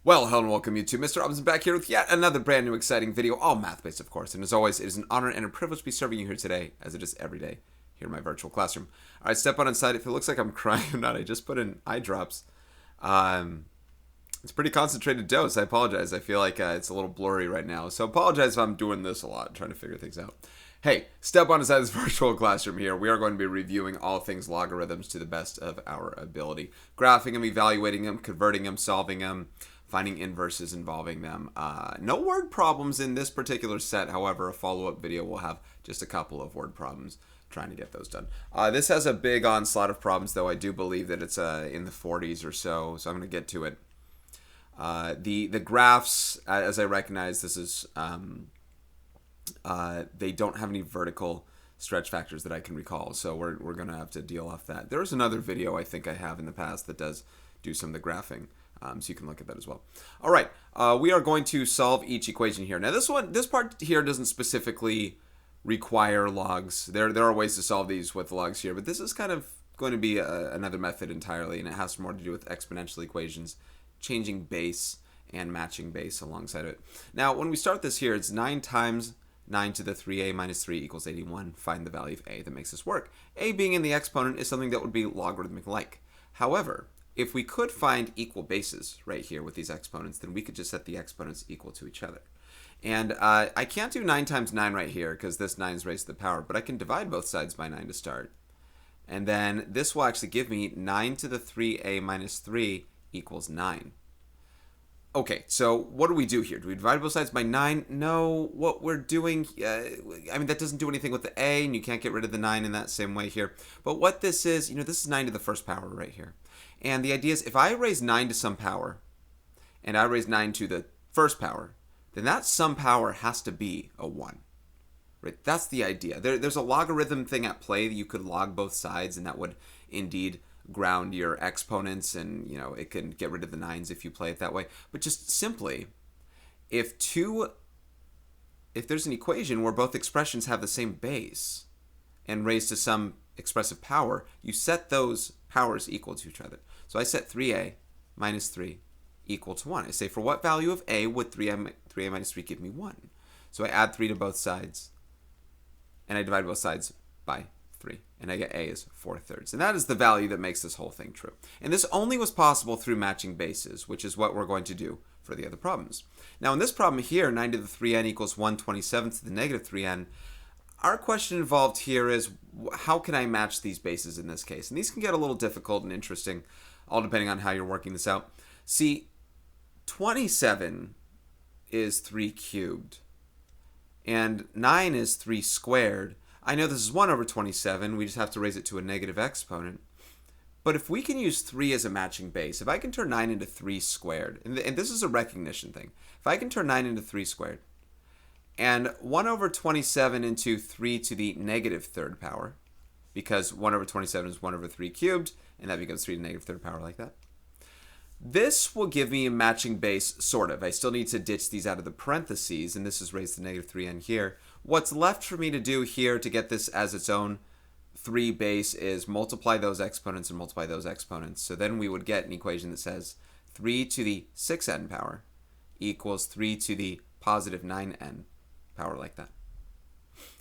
Well, hello and welcome you to Mr. Robinson back here with yet another brand new exciting video, all math-based of course, and as always, it is an honor and a privilege to be serving you here today, as it is every day, here in my virtual classroom. Alright, step on inside. If it looks like I'm crying or not, I just put in eye drops. It's a pretty concentrated dose, I apologize. I feel like it's a little blurry right now, so apologize if I'm doing this a lot, trying to figure things out. Hey, step on inside this virtual classroom here. We are going to be reviewing all things logarithms to the best of our ability. Graphing them, evaluating them, converting them, solving them, finding inverses involving them. No word problems in this particular set. However, a follow-up video will have just a couple of word problems trying to get those done. This has a big onslaught of problems, though I do believe that it's in the 40s or so, so I'm going to get to it. The graphs, as I recognize, this is they don't have any vertical stretch factors that I can recall, so we're going to have to deal off that. There's another video I think I have in the past that does do some of the graphing. So you can look at that as well. All right, we are going to solve each equation here. Now this part here doesn't specifically require logs. There are ways to solve these with logs here, but this is kind of going to be another method entirely, and it has more to do with exponential equations, changing base and matching base alongside it. Now, when we start this here, it's 9 times 9 to the 3a minus 3 equals 81. Find the value of a that makes this work. A being in the exponent is something that would be logarithmic-like. However, if we could find equal bases right here with these exponents, then we could just set the exponents equal to each other. And I can't do 9 times 9 right here because this 9 is raised to the power, but I can divide both sides by 9 to start. And then this will actually give me 9 to the 3a minus 3 equals 9. Okay, so what do we do here? Do we divide both sides by 9? No, what we're doing, I mean, that doesn't do anything with the a, and you can't get rid of the 9 in that same way here. But what this is, this is 9 to the first power right here. And the idea is if I raise 9 to some power, and I raise 9 to the first power, then that some power has to be a 1. Right? That's the idea. There's a logarithm thing at play that you could log both sides, and that would indeed ground your exponents, and it can get rid of the 9s if you play it that way. But just simply, if there's an equation where both expressions have the same base and raised to some expressive power, you set those powers equal to each other. So I set 3a minus 3 equal to 1. I say, for what value of a would 3a minus 3 give me 1? So I add 3 to both sides, and I divide both sides by 3. And I get a is 4/3. And that is the value that makes this whole thing true. And this only was possible through matching bases, which is what we're going to do for the other problems. Now in this problem here, 9 to the 3n equals 1/27 to the negative 3n, our question involved here is, how can I match these bases in this case? And these can get a little difficult and interesting, all depending on how you're working this out. See, 27 is 3 cubed, and 9 is 3 squared. I know this is 1 over 27. We just have to raise it to a negative exponent. But if we can use 3 as a matching base, if I can turn 9 into 3 squared, and this is a recognition thing, if I can turn 9 into 3 squared, and 1 over 27 into 3 to the negative third power, because 1 over 27 is 1 over 3 cubed, and that becomes 3 to the negative third power like that. This will give me a matching base, sort of. I still need to ditch these out of the parentheses, and this is raised to negative 3n here. What's left for me to do here to get this as its own 3 base is multiply those exponents and multiply those exponents. So then we would get an equation that says 3 to the 6n power equals 3 to the positive 9n power, like that.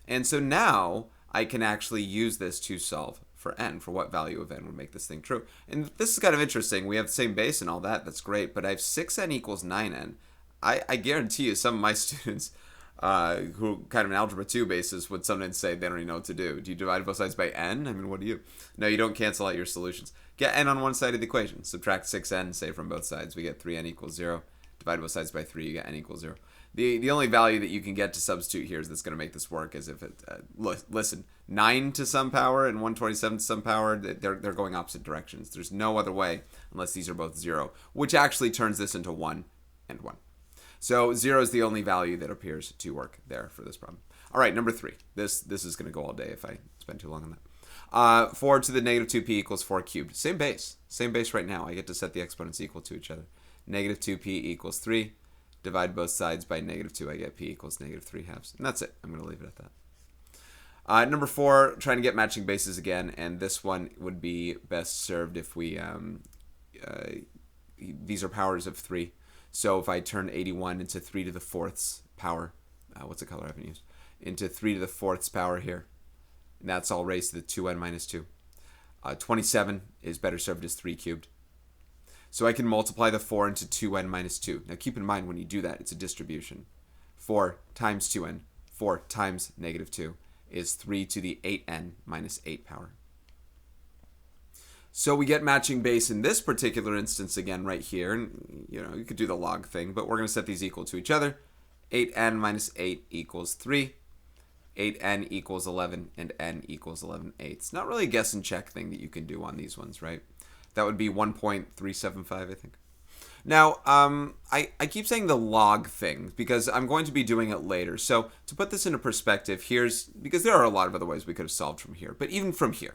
And so now I can actually use this to solve for n, for what value of n would make this thing true. And this is kind of interesting. We have the same base and all that. That's great. But I have 6n equals 9n. I guarantee you some of my students who kind of an algebra 2 basis would sometimes say they don't even know what to do. Do you divide both sides by n? I mean, what do you? No, you don't cancel out your solutions. Get n on one side of the equation. Subtract 6n, say, from both sides. We get 3n equals 0. Divide both sides by 3, you get n equals 0. The only value that you can get to substitute here is that's going to make this work is if it, listen, 9 to some power and 127 to some power, they're going opposite directions. There's no other way unless these are both 0, which actually turns this into 1 and 1. So 0 is the only value that appears to work there for this problem. All right, number 3. This is going to go all day if I spend too long on that. 4 to the negative 2p equals 4 cubed. Same base right now. I get to set the exponents equal to each other. Negative 2p equals 3. Divide both sides by negative 2, I get p equals negative 3 halves. And that's it. I'm going to leave it at that. Number 4, trying to get matching bases again, and this one would be best served if we, these are powers of 3. So if I turn 81 into 3 to the fourths power, what's the color I haven't used? Into 3 to the fourths power here. And that's all raised to the 2n minus 2. 27 is better served as 3 cubed. So I can multiply the 4 into 2n minus 2. Now keep in mind when you do that, it's a distribution. 4 times 2n, 4 times negative 2, is 3 to the 8n minus 8 power. So we get matching base in this particular instance again right here. And, you could do the log thing, but we're going to set these equal to each other. 8n minus 8 equals 3. 8n equals 11, and n equals 11/8. Not really a guess and check thing that you can do on these ones, right? That would be 1.375, I think. Now, I keep saying the log thing because I'm going to be doing it later. So to put this into perspective, because there are a lot of other ways we could have solved from here, but even from here,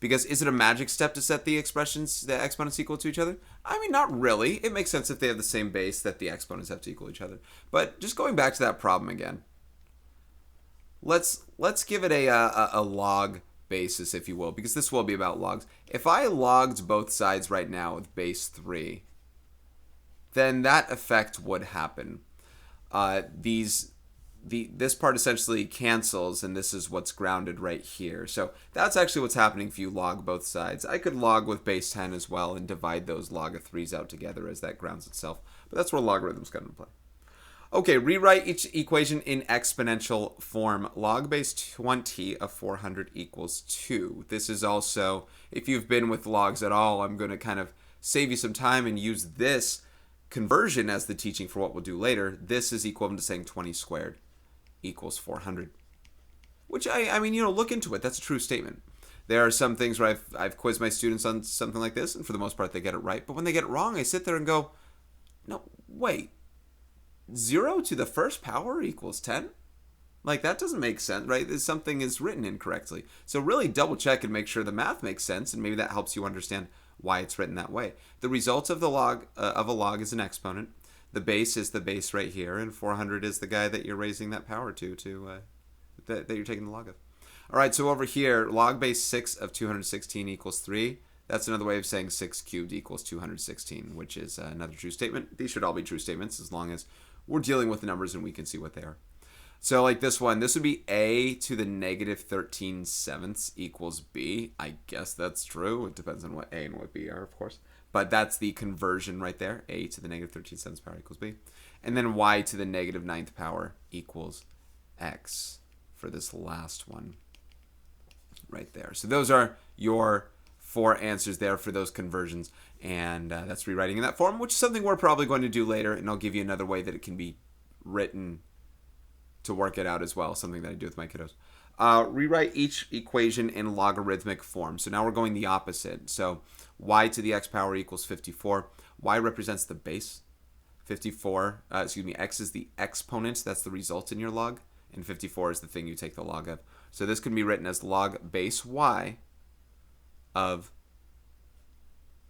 because is it a magic step to set the exponents equal to each other? I mean, not really. It makes sense if they have the same base that the exponents have to equal each other. But just going back to that problem again, let's give it a log basis, if you will, because this will be about logs. If I logged both sides right now with base 3, then that effect would happen. This part essentially cancels, and this is what's grounded right here. So that's actually what's happening if you log both sides. I could log with base 10 as well and divide those log of 3s out together as that grounds itself. But that's where logarithms come into play. Okay, rewrite each equation in exponential form. Log base 20 of 400 equals 2. This is also, if you've been with logs at all, I'm going to kind of save you some time and use this conversion as the teaching for what we'll do later. This is equivalent to saying 20 squared equals 400. Which, I mean, look into it. That's a true statement. There are some things where I've quizzed my students on something like this, and for the most part they get it right. But when they get it wrong, I sit there and go, no, wait. 0 to the first power equals 10? Like, that doesn't make sense, right? Something is written incorrectly. So really double check and make sure the math makes sense, and maybe that helps you understand why it's written that way. The result of a log is an exponent. The base is the base right here, and 400 is the guy that you're raising that power to that you're taking the log of. All right, so over here, log base 6 of 216 equals 3. That's another way of saying 6 cubed equals 216, which is another true statement. These should all be true statements as long as we're dealing with the numbers and we can see what they are. So like this one, this would be a to the negative 13/7 equals b. I guess that's true. It depends on what a and what b are, of course. But that's the conversion right there. A to the negative 13/7 power equals b. And then y to the negative 9th power equals x for this last one right there. So those are your 4 answers there for those conversions. And that's rewriting in that form, which is something we're probably going to do later. And I'll give you another way that it can be written to work it out as well, something that I do with my kiddos. Rewrite each equation in logarithmic form. So now we're going the opposite. So y to the x power equals 54. Y represents the base. 54, x is the exponent. That's the result in your log. And 54 is the thing you take the log of. So this can be written as log base y of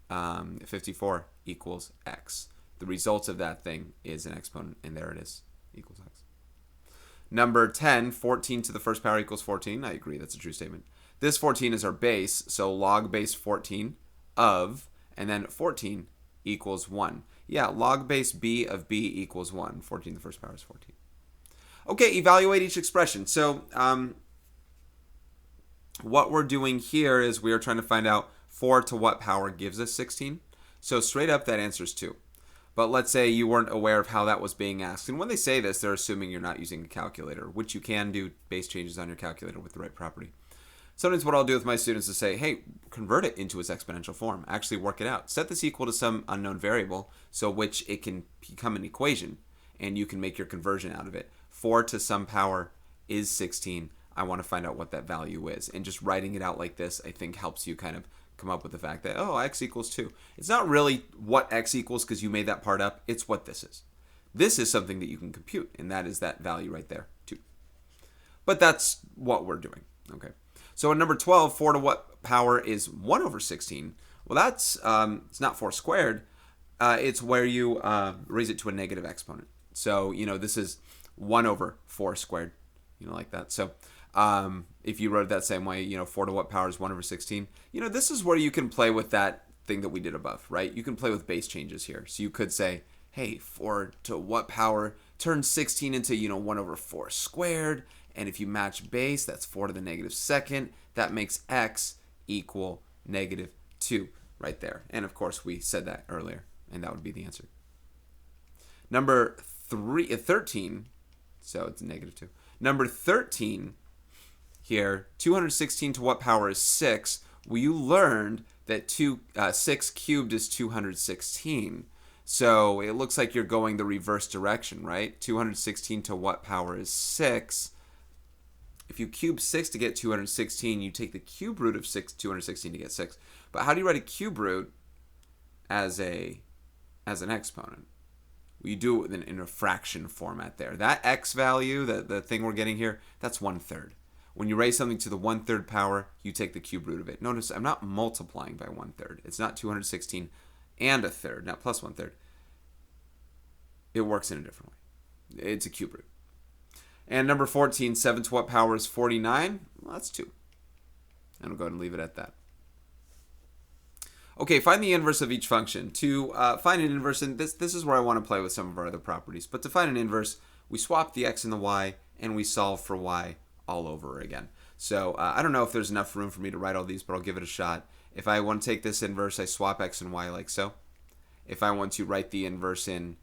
54 equals x. The result of that thing is an exponent, and there it is, equals x. Number 10, 14 to the first power equals 14. I agree, that's a true statement. This 14 is our base, so log base 14 of, and then 14 equals 1. Yeah, log base b of b equals 1. 14 to the first power is 14. Okay, evaluate each expression. So what we're doing here is we are trying to find out 4 to what power gives us 16. So straight up, that answer is 2. But let's say you weren't aware of how that was being asked. And when they say this, they're assuming you're not using a calculator, which you can do base changes on your calculator with the right property. Sometimes what I'll do with my students is say, hey, convert it into its exponential form. Actually work it out. Set this equal to some unknown variable, so which it can become an equation, and you can make your conversion out of it. 4 to some power is 16. I want to find out what that value is. And just writing it out like this, I think, helps you kind of come up with the fact that, oh, x equals 2. It's not really what x equals because you made that part up. It's what this is. This is something that you can compute, and that is that value right there, 2. But that's what we're doing, okay? So in number 12, 4 to what power is 1 over 16? Well, that's, it's not 4 squared. It's where you raise it to a negative exponent. So, this is 1 over 4 squared, like that. So if you wrote it that same way, 4 to what power is 1 over 16? This is where you can play with that thing that we did above, right? You can play with base changes here. So you could say, hey, 4 to what power? Turn 16 into, 1 over 4 squared. And if you match base, that's 4 to the negative second. That makes x equal negative 2 right there. And of course, we said that earlier, and that would be the answer. Number 13, so it's negative 2. Number 13 here, 216 to what power is 6? Well, you learned that 6 cubed is 216. So it looks like you're going the reverse direction, right? 216 to what power is 6? If you cube 6 to get 216, you take the cube root of 216 to get 6. But how do you write a cube root as an exponent? Well, you do it in a fraction format there. That x value, the thing we're getting here, that's 1/3. When you raise something to the 1/3 power, you take the cube root of it. Notice I'm not multiplying by 1/3. It's not 216 and a third, not plus 1/3. It works in a different way. It's a cube root. And number 14, 7 to what power is 49? Well, that's 2. And we'll go ahead and leave it at that. Okay, find the inverse of each function. To find an inverse, and this is where I want to play with some of our other properties. But to find an inverse, we swap the x and the y, and we solve for y all over again. So I don't know if there's enough room for me to write all these, but I'll give it a shot. If I want to take this inverse, I swap x and y like so. If I want to write the inverse in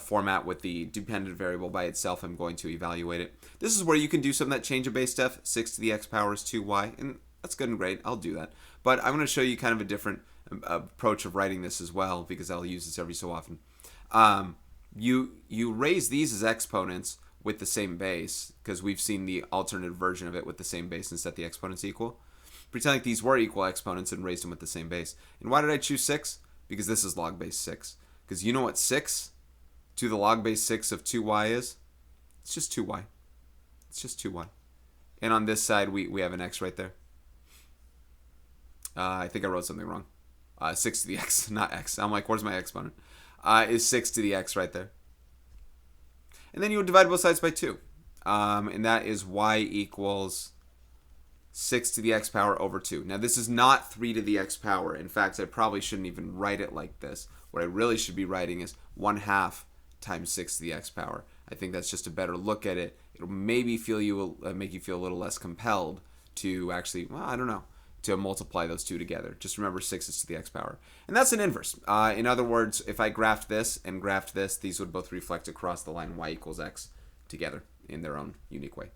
format with the dependent variable by itself, I'm going to evaluate it. This is where you can do some of that change of base stuff. 6 to the x power is 2y, and that's good and great. I'll do that. But I'm going to show you kind of a different approach of writing this as well, because I'll use this every so often. You raise these as exponents with the same base, because we've seen the alternate version of it with the same base and set the exponents equal. Pretend like these were equal exponents and raised them with the same base. And why did I choose 6? Because this is log base 6. Because you know what 6 to the log base 6 of 2y is? It's just 2y. It's just 2y. And on this side, we have an x right there. I think I wrote something wrong. 6 to the x, not x. I'm like, where's my exponent? Is 6 to the x right there. And then you would divide both sides by 2. And that is y equals 6 to the x power over 2. Now, this is not 3 to the x power. In fact, I probably shouldn't even write it like this. What I really should be writing is 1/2 times 6 to the x power. I think that's just a better look at it. It'll maybe make you feel a little less compelled to actually, well, I don't know, to multiply those two together. Just remember 6 is to the x power. And that's an inverse. In other words, if I graphed this and graphed this, these would both reflect across the line y equals x together in their own unique way.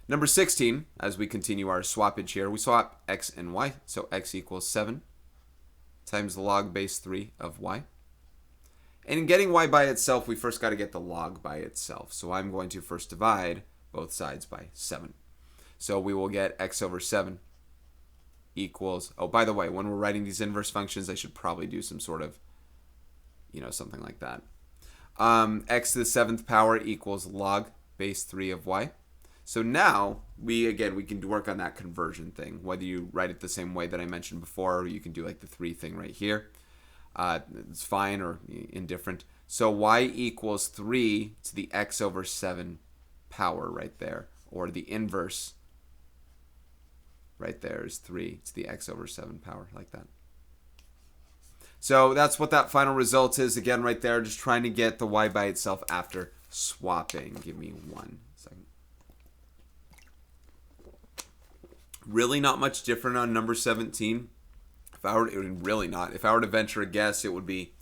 Number 16, as we continue our swappage here, we swap x and y. So x equals 7 times the log base 3 of y. And in getting y by itself, we first got to get the log by itself. So I'm going to first divide both sides by 7. So we will get x over 7 equals, oh, by the way, when we're writing these inverse functions, I should probably do some sort of, something like that. X to the 7th power equals log base 3 of y. So now, we can work on that conversion thing. Whether you write it the same way that I mentioned before, or you can do like the 3 thing right here. It's fine or indifferent. So y equals 3 to the x over 7 power right there. Or the inverse right there is 3 to the x over 7 power, like that. So that's what that final result is. Again, right there, just trying to get the y by itself after swapping. Give me 1 second. Really not much different on number 17. If I were to venture a guess, it would be,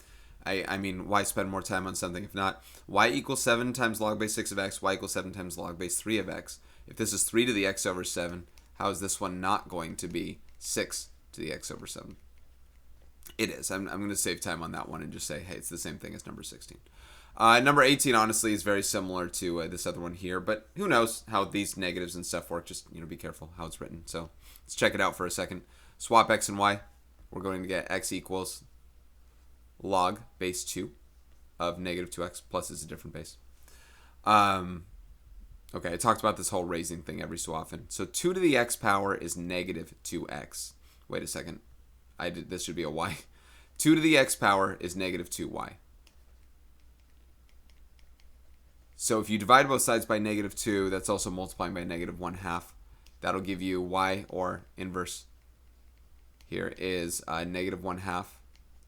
why spend more time on something if not? Y equals 7 times log base 6 of x, y equals 7 times log base 3 of x. If this is 3 to the x over 7, how is this one not going to be 6 to the x over 7? It is. I'm going to save time on that one and just say, hey, it's the same thing as number 16. Number 18, honestly, is very similar to this other one here, but who knows how these negatives and stuff work. Just, be careful how it's written. So let's check it out for a second. Swap x and y. We're going to get x equals log base 2 of negative 2x, plus is a different base. Okay, I talked about this whole raising thing every so often. So 2 to the x power is negative 2x. Wait a second. This should be a y. 2 to the x power is negative 2y. So if you divide both sides by negative 2, that's also multiplying by negative 1/2. That'll give you y, or inverse here is negative 1/2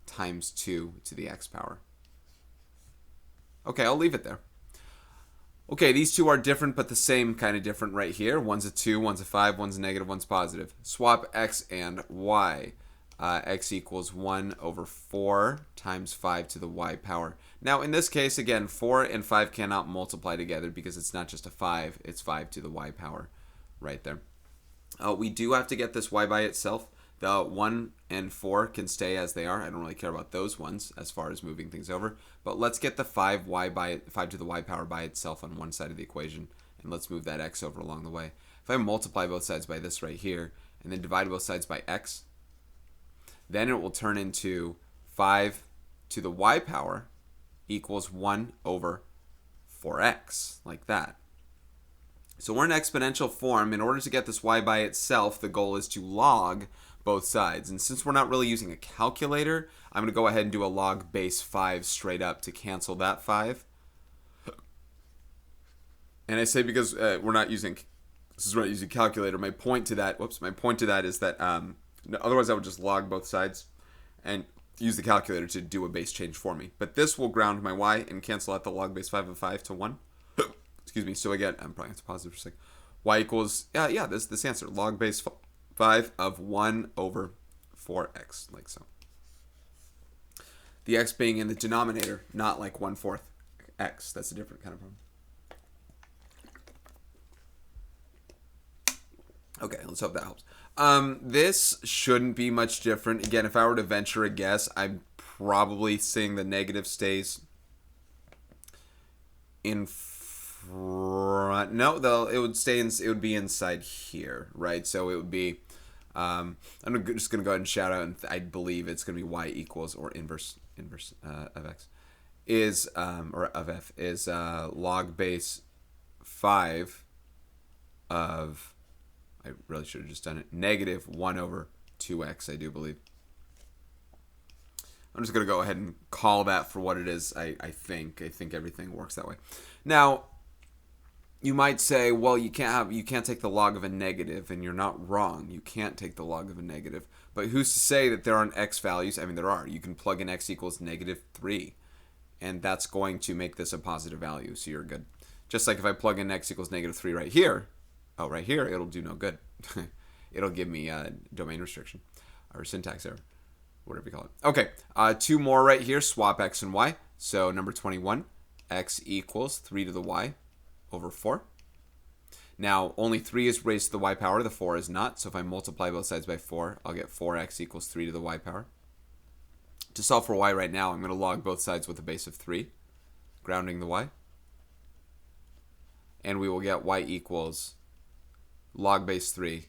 times 2 to the x power. Okay, I'll leave it there. Okay, these two are different, but the same kind of different right here. One's a 2, one's a 5, one's a negative, one's positive. Swap x and y. X equals 1 over 4 times 5 to the y power. Now, in this case, again, 4 and 5 cannot multiply together because it's not just a 5, it's 5 to the y power right there. We do have to get this y by itself. The 1 and 4 can stay as they are. I don't really care about those ones as far as moving things over. But let's get the 5 to the y power by itself on one side of the equation. And let's move that x over along the way. If I multiply both sides by this right here, and then divide both sides by x, then it will turn into 5 to the y power equals 1 over 4x, like that. So we're in exponential form. In order to get this y by itself, the goal is to log both sides. And since we're not really using a calculator, I'm going to go ahead and do a log base 5 straight up to cancel that 5. And I say because we're not using calculator, my point to that is that otherwise I would just log both sides and use the calculator to do a base change for me. But this will ground my y and cancel out the log base 5 of 5 to 1. Excuse me. So again, I'm probably going to positive for a second. Y equals, this answer, log base 5 of 1 over 4x, like so. The x being in the denominator, not like 1/4 x. That's a different kind of problem. Okay, let's hope that helps. This shouldn't be much different. Again, if I were to venture a guess, I'm probably seeing the negative stays in front. No, though it would be inside here, right? So it would be. I'm just gonna go ahead and shout out, and I believe it's gonna be y equals or inverse of x is or of f is log base 5 of. I really should have just done it. Negative 1 over 2x, I do believe. I'm just going to go ahead and call that for what it is, I think. I think everything works that way. Now, you might say, well, you can't take the log of a negative, and you're not wrong. You can't take the log of a negative. But who's to say that there aren't x values? I mean, there are. You can plug in x equals negative 3, and that's going to make this a positive value, so you're good. Just like if I plug in x equals negative 3 right here, right here, it'll do no good. It'll give me a domain restriction or syntax error, whatever you call it. Okay, 2 more right here, swap x and y. So number 21, x equals 3 to the y over 4. Now, only 3 is raised to the y power, the 4 is not. So if I multiply both sides by 4, I'll get 4x equals 3 to the y power. To solve for y right now, I'm going to log both sides with a base of 3, grounding the y. And we will get y equals log base 3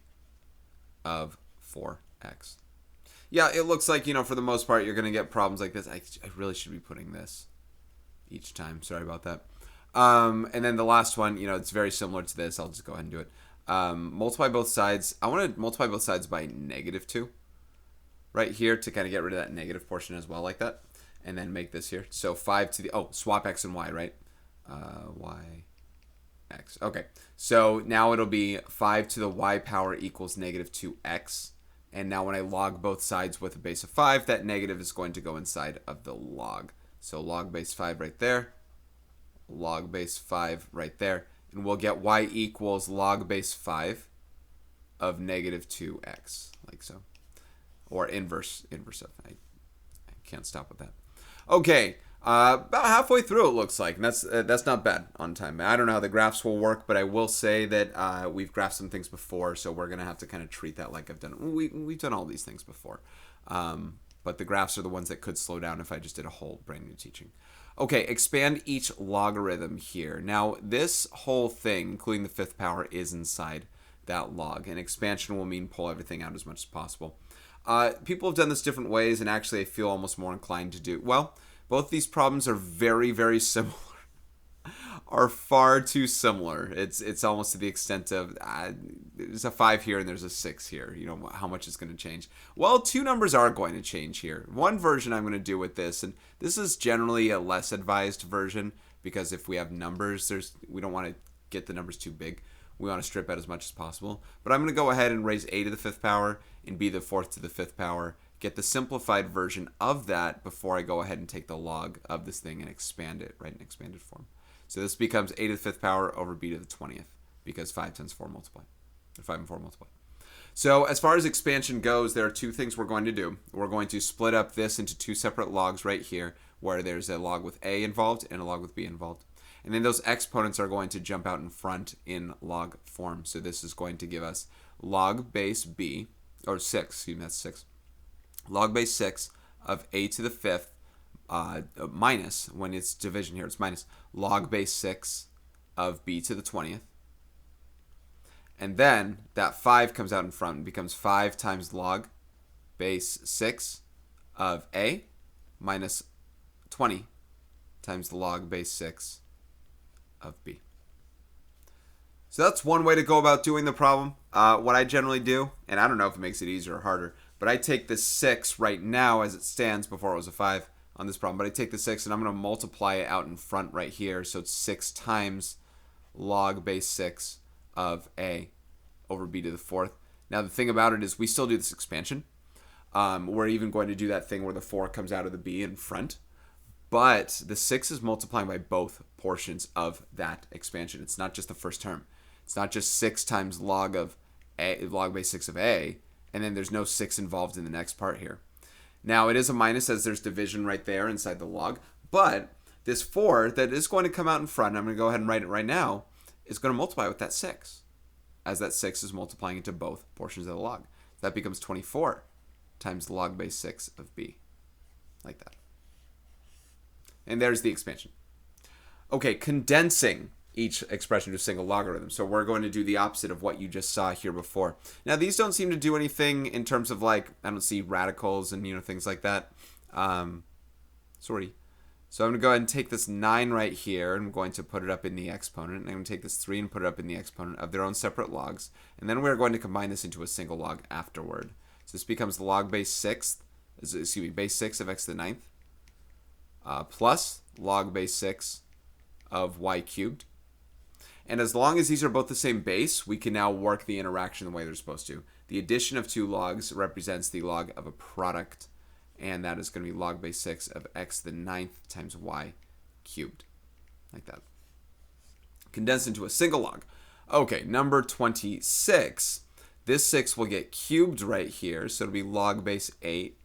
of 4x. Yeah, it looks like, for the most part, you're going to get problems like this. I really should be putting this each time. Sorry about that. And then the last one, it's very similar to this. I'll just go ahead and do it. Multiply both sides. I want to multiply both sides by negative 2 right here to kind of get rid of that negative portion as well, like that. And then make this here. So 5 to the, swap x and y, right? Y. X. Okay, so now it'll be 5 to the y power equals negative 2x. And now when I log both sides with a base of 5, that negative is going to go inside of the log. So log base 5 right there, log base 5 right there, and we'll get y equals log base 5 of negative 2x, like so. Or inverse of. I can't stop with that. Okay. About halfway through it looks like, and that's not bad on time. I don't know how the graphs will work, but I will say that we've graphed some things before, so we're gonna have to kind of treat that like I've done. We've done all these things before, but the graphs are the ones that could slow down if I just did a whole brand new teaching. Okay, expand each logarithm here. Now this whole thing, including the 5th power, is inside that log, and expansion will mean pull everything out as much as possible. People have done this different ways, and actually I feel almost more inclined to do well. Both these problems are very, very similar, are far too similar. It's almost to the extent of there's a 5 here and there's a 6 here. How much is going to change? Well, 2 numbers are going to change here. One version I'm going to do with this, and this is generally a less advised version because if we have numbers, we don't want to get the numbers too big. We want to strip out as much as possible. But I'm going to go ahead and raise a to the 5th power and b to the 4th to the 5th power. get the simplified version of that before I go ahead and take the log of this thing and expand it, right, in expanded form. So this becomes a to the 5th power over b to the 20th, because 5 times 4 multiply, or 5 and 4 multiply. So as far as expansion goes, there are two things we're going to do. We're going to split up this into two separate logs right here, where there's a log with a involved and a log with b involved. And then those exponents are going to jump out in front in log form. So this is going to give us log base b, or 6, excuse me, that's 6. Log base 6 of a to the 5th minus, when it's division here, it's minus log base 6 of b to the 20th. And then that 5 comes out in front and becomes 5 times log base 6 of a minus 20 times the log base 6 of b. So that's one way to go about doing the problem. What I generally do, and I don't know if it makes it easier or harder, but I take the 6 right now as it stands, before it was a 5 on this problem, but I take the 6 and I'm going to multiply it out in front right here. So it's 6 times log base 6 of a over b to the 4th. Now the thing about it is we still do this expansion. We're even going to do that thing where the 4 comes out of the b in front. But the 6 is multiplying by both portions of that expansion. It's not just the first term. It's not just 6 times log of a, log base 6 of a, and then there's no 6 involved in the next part here. Now it is a minus as there's division right there inside the log, but this 4 that is going to come out in front, I'm going to go ahead and write it right now, is going to multiply with that 6, as that 6 is multiplying into both portions of the log. That becomes 24 times the log base 6 of b, like that. And there's the expansion. Okay, condensing each expression to a single logarithm. So we're going to do the opposite of what you just saw here before. Now these don't seem to do anything in terms of, like, I don't see radicals and, you know, things like that. Sorry. So I'm going to go ahead and take this 9 right here, and I'm going to put it up in the exponent. And I'm going to take this 3 and put it up in the exponent of their own separate logs. And then we're going to combine this into a single log afterward. So this becomes the log base 6, base 6 of x to the 9th. Plus log base 6 of y cubed. And as long as these are both the same base, we can now work the interaction the way they're supposed to. The addition of two logs represents the log of a product, and that is going to be log base 6 of x to the 9th times y cubed, like that. Condensed into a single log. Okay, number 26. This 6 will get cubed right here, so it'll be log base 8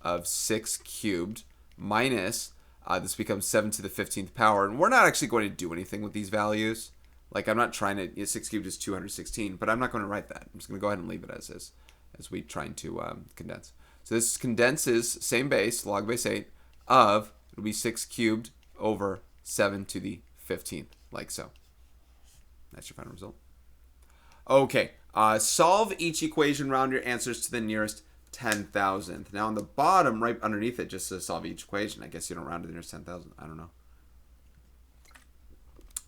of 6 cubed minus, this becomes 7 to the 15th power. And we're not actually going to do anything with these values. Like, I'm not trying to, 6 cubed is 216, but I'm not going to write that. I'm just going to go ahead and leave it as is, as we trying to condense. So this condenses, same base, log base 8, of, it'll be 6 cubed over 7 to the 15th, like so. That's your final result. Okay, solve each equation, round your answers to the nearest 10,000th. Now on the bottom, right underneath it, just says solve each equation. I guess you don't round to the nearest 10,000. I don't know.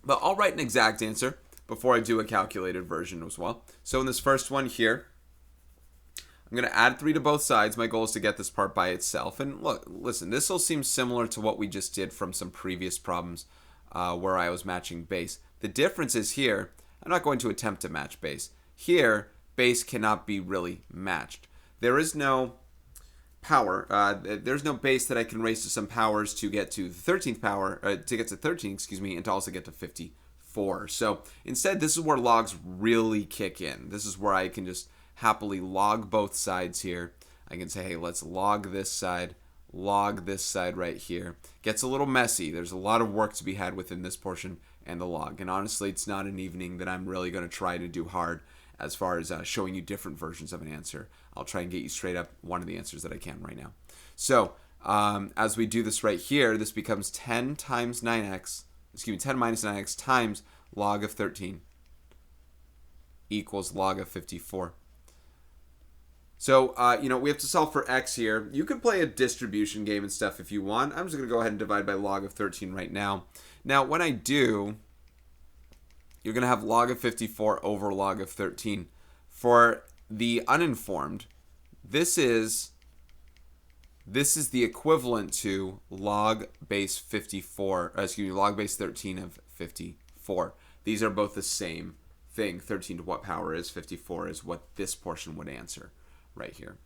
But I'll write an exact answer before I do a calculated version as well. So in this first one here, I'm going to add 3 to both sides. My goal is to get this part by itself. And look, listen, this will seem similar to what we just did from some previous problems where I was matching base. The difference is here, I'm not going to attempt to match base. Here, base cannot be really matched. There is no power. There's no base that I can raise to some powers to get to the 13th power, to get to 13, excuse me, and to also get to 54. So instead, this is where logs really kick in. This is where I can just happily log both sides here. I can say, hey, let's log this side right here. Gets a little messy. There's a lot of work to be had within this portion and the log. And honestly, it's not an evening that I'm really going to try to do hard as far as showing you different versions of an answer. I'll try and get you straight up one of the answers that I can right now. So as we do this right here, this becomes 10 times 9x, 10 minus 9x times log of 13 equals log of 54. So, we have to solve for x here. You can play a distribution game and stuff if you want. I'm just going to go ahead and divide by log of 13 right now. Now, when I do, you're going to have log of 54 over log of 13. For the uninformed, this is the equivalent to log base 54, log base 13 of 54. These are both the same thing. 13 to what power is 54 is what this portion would answer right here.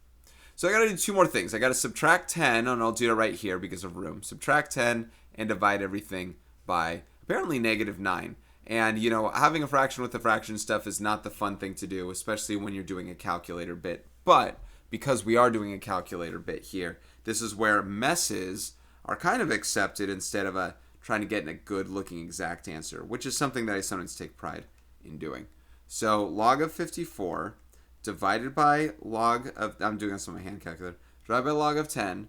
So I got to do two more things. I got to subtract 10, and I'll do it right here because of room. Subtract 10 and divide everything by apparently negative 9. And, you know, having a fraction with the fraction stuff is not the fun thing to do, especially when you're doing a calculator bit. But because we are doing a calculator bit here, this is where messes are kind of accepted instead of trying to get a good-looking exact answer, which is something that I sometimes take pride in doing. So log of 54 divided by log of, I'm doing this on my hand calculator, divided by log of 10,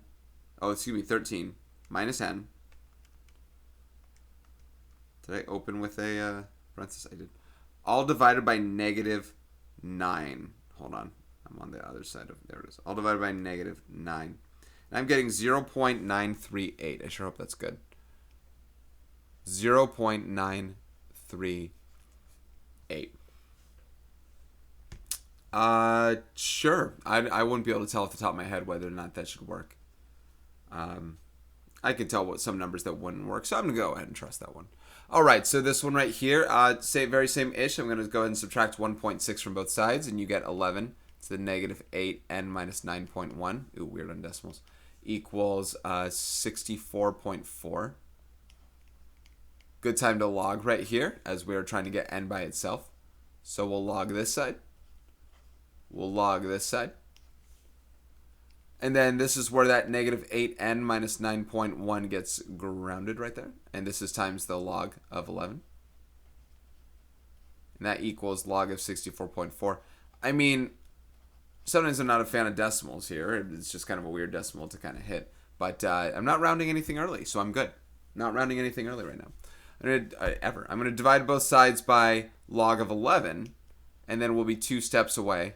13, minus n. Did I open with a parenthesis? I did. All divided by negative 9. Hold on. I'm on the other side of, there it is. All divided by negative 9. And I'm getting 0.938. I sure hope that's good. 0.938. Sure. I wouldn't be able to tell off the top of my head whether or not that should work. I could tell what some numbers that wouldn't work, so I'm going to go ahead and trust that one. All right, so this one right here, very same-ish. I'm going to go ahead and subtract 1.6 from both sides, and you get 11 to the negative 8n minus 9.1. Ooh, weird on decimals. Equals 64.4. Good time to log right here, as we are trying to get n by itself. So we'll log this side. We'll log this side. And then this is where that negative 8n minus 9.1 gets grounded right there. And this is times the log of 11. And that equals log of 64.4. I mean, sometimes I'm not a fan of decimals here. It's just kind of a weird decimal to kind of hit. But I'm not rounding anything early, so I'm good. Not rounding anything early right now. I'm going to divide both sides by log of 11. And then we'll be 2 steps away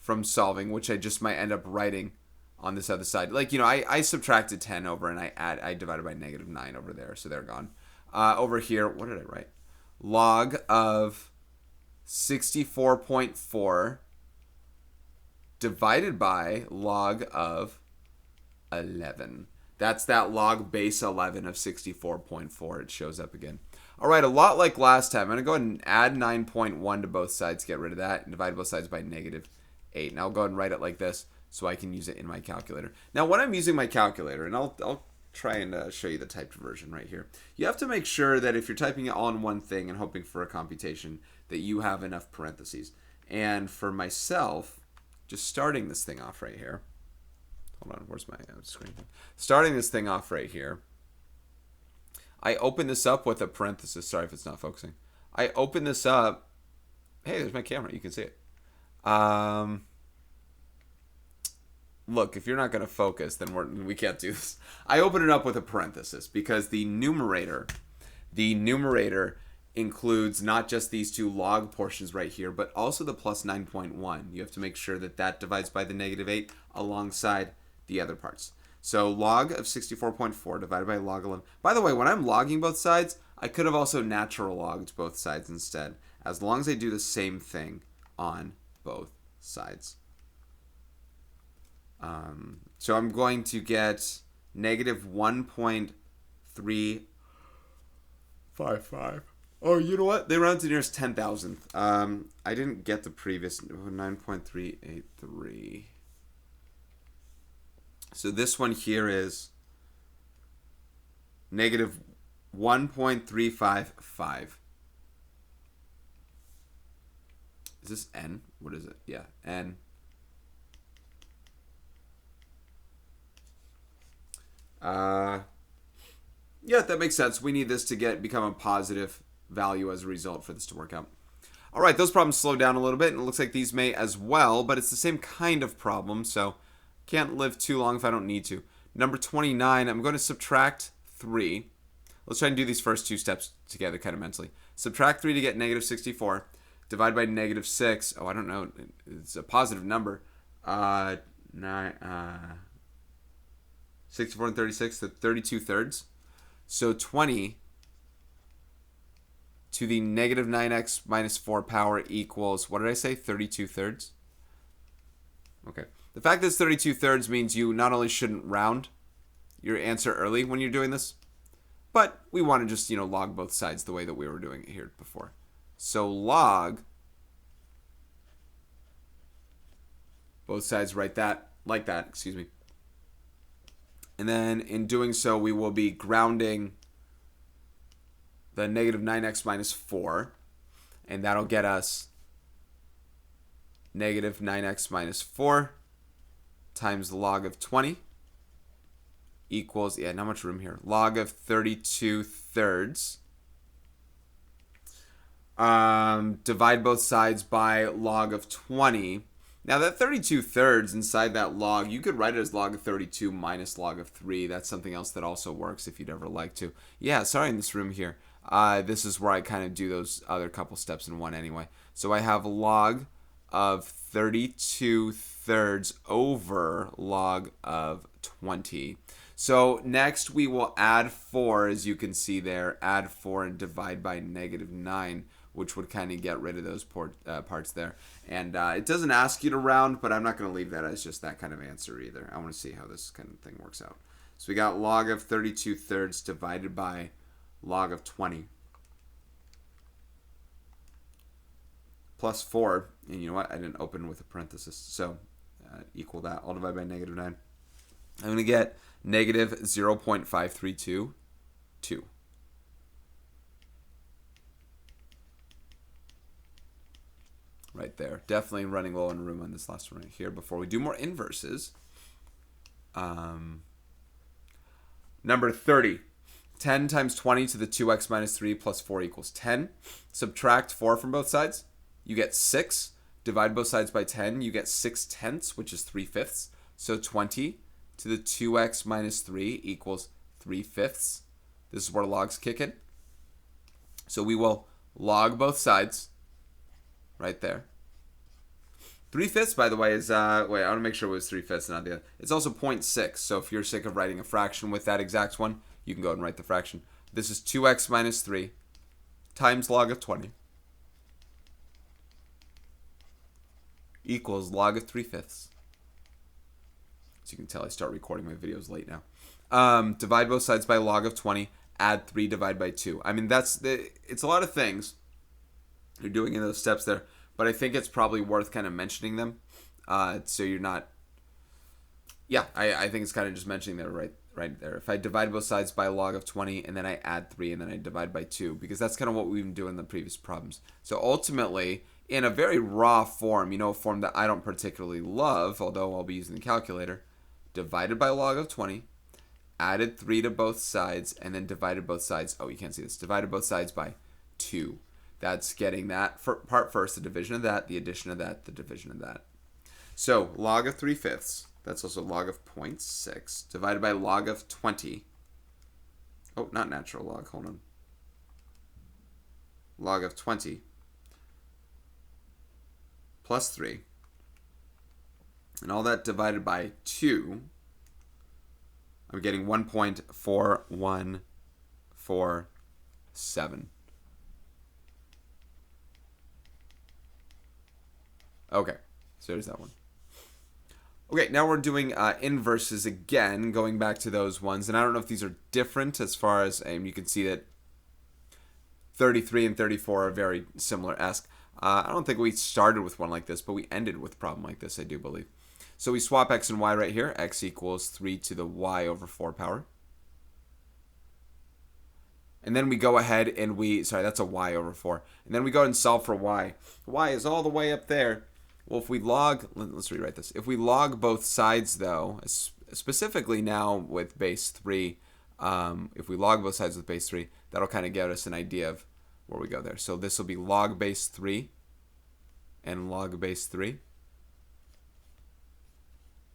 from solving, which I just might end up writing on this other side. Like, you know, I subtracted 10 over and I divided by negative 9 over there, so they're gone. Over here, what did I write? Log of 64.4 divided by log of 11. That's that log base 11 of 64.4. It shows up again. All right, a lot like last time. I'm going to go ahead and add 9.1 to both sides, get rid of that, and divide both sides by negative 8. And I'll go ahead and write it like this so I can use it in my calculator. Now, when I'm using my calculator, and I'll try and show you the typed version right here, you have to make sure that if you're typing it all in one thing and hoping for a computation, that you have enough parentheses. And for myself, just starting this thing off right here, hold on, where's my screen? Starting this thing off right here, I open this up with a parenthesis. Sorry if it's not focusing. I open this up. Hey, there's my camera. You can see it. Look, if you're not going to focus, then we can't do this. I open it up with a parenthesis because the numerator includes not just these two log portions right here, but also the plus 9.1. You have to make sure that that divides by the negative 8 alongside the other parts. So log of 64.4 divided by log 11. By the way, when I'm logging both sides, I could have also natural logged both sides instead, as long as I do the same thing on both sides. So I'm going to get negative 1.355. Oh, you know what? They round to nearest 10,000th. I didn't get the previous 9.383. So this one here is negative 1.355. Is this n? What is it? Yeah, n. Yeah, that makes sense. We need this to become a positive value as a result for this to work out. All right, those problems slow down a little bit, and it looks like these may as well, but it's the same kind of problem, so can't live too long if I don't need to. Number 29, I'm going to subtract 3. Let's try and do these first two steps together kind of mentally. Subtract 3 to get negative 64. Divide by negative 6. Oh, I don't know. It's a positive number. 64 and 36, the 32 thirds. So 20 to the negative 9x minus 4 power equals, what did I say, 32 thirds? Okay. The fact that it's 32 thirds means you not only shouldn't round your answer early when you're doing this, but we want to just, log both sides the way that we were doing it here before. So log Both sides write that like that, excuse me. And then in doing so, we will be grounding the negative 9x minus 4. And that'll get us negative 9x minus 4 times the log of 20 equals, yeah, not much room here, log of 32 thirds. Divide both sides by log of 20. Now that 32 thirds inside that log, you could write it as log of 32 minus log of 3. That's something else that also works if you'd ever like to. Yeah, sorry, in this room here. This is where I kind of do those other couple steps in one anyway. So I have log of 32 thirds over log of 20. So next we will add 4, as you can see there. Add 4 and divide by negative 9, which would kind of get rid of those parts there. And it doesn't ask you to round, but I'm not going to leave that as just that kind of answer either. I want to see how this kind of thing works out. So we got log of 32 thirds divided by log of 20 plus 4. And you know what? I didn't open with a parenthesis. So equal that. I'll divide by negative 9. I'm going to get negative 0.5322. Right there. Definitely running low on room on this last one right here before we do more inverses. Number 30. 10 times 20 to the 2x minus 3 plus 4 equals 10. Subtract 4 from both sides. You get 6. Divide both sides by 10. You get 6/10, which is 3/5. So 20 to the 2x minus 3 equals 3/5. This is where logs kick in. So we will log both sides. Right there. 3/5, by the way, is, wait, I want to make sure it was 3/5, not the other. It's also 0.6, so if you're sick of writing a fraction with that exact one, you can go ahead and write the fraction. This is 2x minus 3 times log of 20 equals log of 3/5. So you can tell I start recording my videos late now. Divide both sides by log of 20, add 3, divide by 2. I mean, it's a lot of things you're doing in those steps there, but I think it's probably worth kind of mentioning them, so you're not. Yeah, I think it's kind of just mentioning there right there. If I divide both sides by log of 20 and then I add 3 and then I divide by 2, because that's kind of what we've been doing in the previous problems. So ultimately, in a very raw form, a form that I don't particularly love, although I'll be using the calculator, divided by log of 20, added 3 to both sides, and then divided both sides. Oh, you can't see this. Divided both sides by 2. That's getting that part first, the division of that, the addition of that, the division of that. So log of 3/5, that's also log of 0.6, divided by log of 20. Oh, not natural log, hold on. Log of 20 plus 3. And all that divided by 2, I'm getting 1.4147. Okay, so there's that one. Okay, now we're doing inverses again, going back to those ones. And I don't know if these are different as far as, you can see that 33 and 34 are very similar-esque. I don't think we started with one like this, but we ended with a problem like this, I do believe. So we swap x and y right here. X equals 3 to the y over 4 power. And then we go ahead and that's a y over 4. And then we go ahead and solve for y. Y is all the way up there. Well, if we log, let's rewrite this. If we log both sides, though, specifically now with base 3, if we log both sides with base 3, that'll kind of give us an idea of where we go there. So this will be log base 3 and log base 3.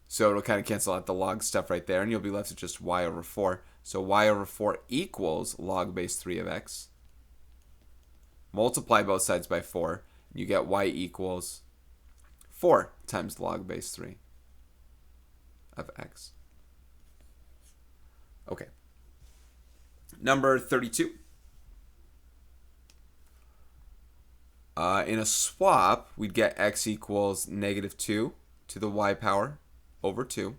So it'll kind of cancel out the log stuff right there, and you'll be left with just y over 4. So y over 4 equals log base 3 of x. Multiply both sides by 4. You get y equals 4 times log base 3 of x. Okay. Number 32. In a swap, we'd get x equals negative 2 to the y power over 2.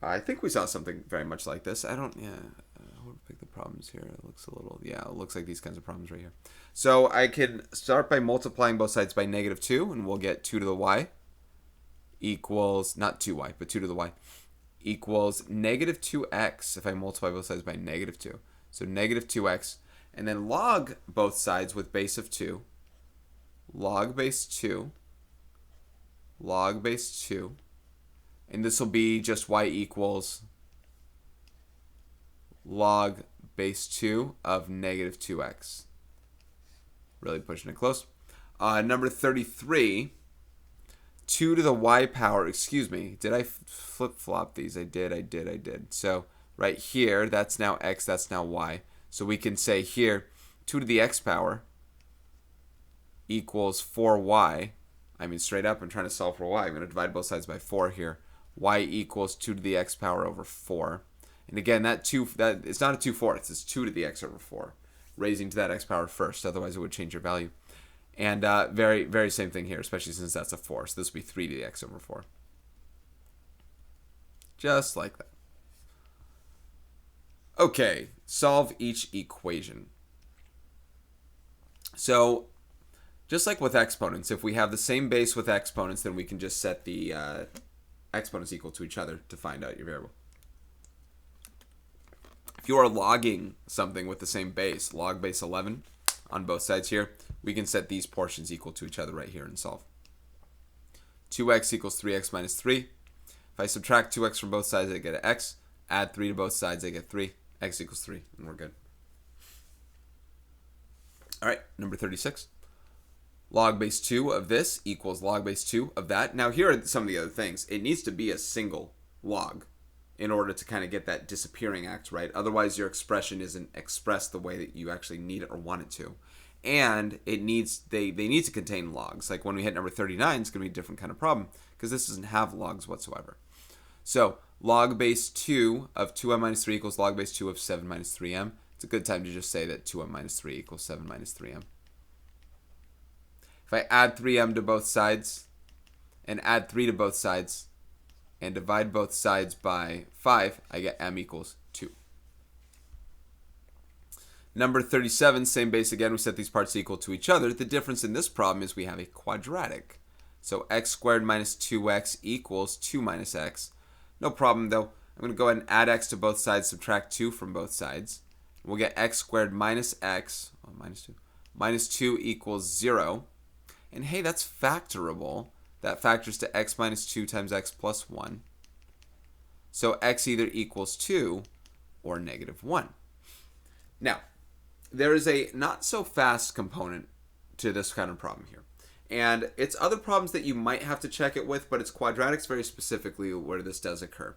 I think we saw something very much like this. I want to pick the problems here. It looks it looks like these kinds of problems right here. So I can start by multiplying both sides by negative 2, and we'll get 2 to the y. equals, not 2y, but 2 to the y, equals negative 2x if I multiply both sides by negative 2. So negative 2x, and then log both sides with base of 2, log base 2, log base 2, and this will be just y equals log base 2 of negative 2x. Really pushing it close. Number 33, 2 to the y power, excuse me, did I flip-flop these? I did. So right here, that's now x, that's now y. So we can say here, 2 to the x power equals 4y. I mean, straight up, I'm trying to solve for y. I'm going to divide both sides by 4 here. Y equals 2 to the x power over 4. And again, that it's not a 2/4, it's 2 to the x over 4. Raising to that x power first, otherwise it would change your value. And very, very same thing here, especially since that's a 4. So this would be 3 to the x over 4. Just like that. Okay, solve each equation. So, just like with exponents, if we have the same base with exponents, then we can just set the exponents equal to each other to find out your variable. If you are logging something with the same base, log base 11 on both sides here, we can set these portions equal to each other right here and solve. 2x equals 3x minus 3. If I subtract 2x from both sides, I get an x. Add 3 to both sides, I get 3. X equals 3, and we're good. All right, number 36. Log base 2 of this equals log base 2 of that. Now, here are some of the other things. It needs to be a single log in order to kind of get that disappearing act right. Otherwise, your expression isn't expressed the way that you actually need it or want it to. And it needs they need to contain logs. Like when we hit number 39, it's going to be a different kind of problem because this doesn't have logs whatsoever. So log base 2 of 2m minus 3 equals log base 2 of 7 minus 3m. It's a good time to just say that 2m minus 3 equals 7 minus 3m. If I add 3m to both sides and add 3 to both sides and divide both sides by 5, I get m equals 2. Number 37, same base again, we set these parts equal to each other. The difference in this problem is we have a quadratic. So x squared minus 2x equals 2 minus x. No problem though. I'm going to go ahead and add x to both sides, subtract 2 from both sides. We'll get x squared minus x, minus 2 equals 0. And hey, that's factorable. That factors to x minus 2 times x plus 1. So x either equals 2 or negative 1. Now, there is a not so fast component to this kind of problem here. And it's other problems that you might have to check it with, but it's quadratics very specifically where this does occur.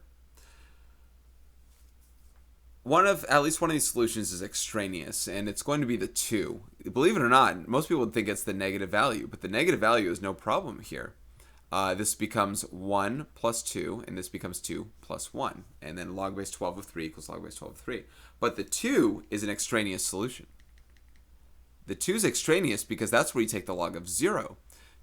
At least one of these solutions is extraneous, and it's going to be the 2. Believe it or not, most people would think it's the negative value, but the negative value is no problem here. This becomes 1 plus 2, and this becomes 2 plus 1. And then log base 12 of 3 equals log base 12 of 3. But the 2 is an extraneous solution. The 2 is extraneous because that's where you take the log of 0.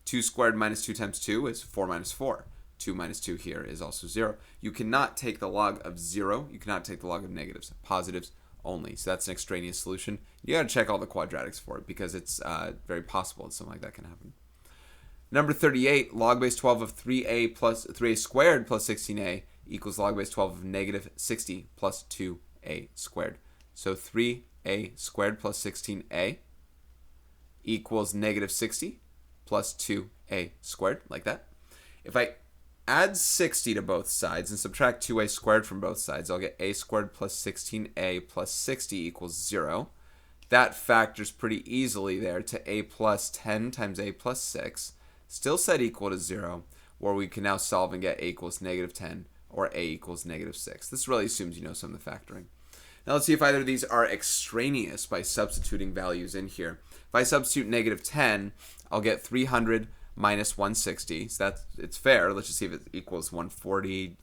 2 squared minus 2 times 2 is 4 minus 4. 2 minus 2 here is also 0. You cannot take the log of 0. You cannot take the log of negatives, positives only. So that's an extraneous solution. You got to check all the quadratics for it because it's very possible that something like that can happen. Number 38, log base 12 of 3a squared plus 16a equals log base 12 of negative 60 plus 2a squared. So 3a squared plus 16a equals negative 60 plus 2a squared, like that. If I add 60 to both sides and subtract 2a squared from both sides, I'll get a squared plus 16a plus 60 equals 0. That factors pretty easily there to a plus 10 times a plus 6. Still set equal to 0, where we can now solve and get a equals negative 10 or a equals negative 6. This really assumes you know some of the factoring. Now let's see if either of these are extraneous by substituting values in here. If I substitute negative 10, I'll get 300 minus 160. So it's fair. Let's just see if it equals 140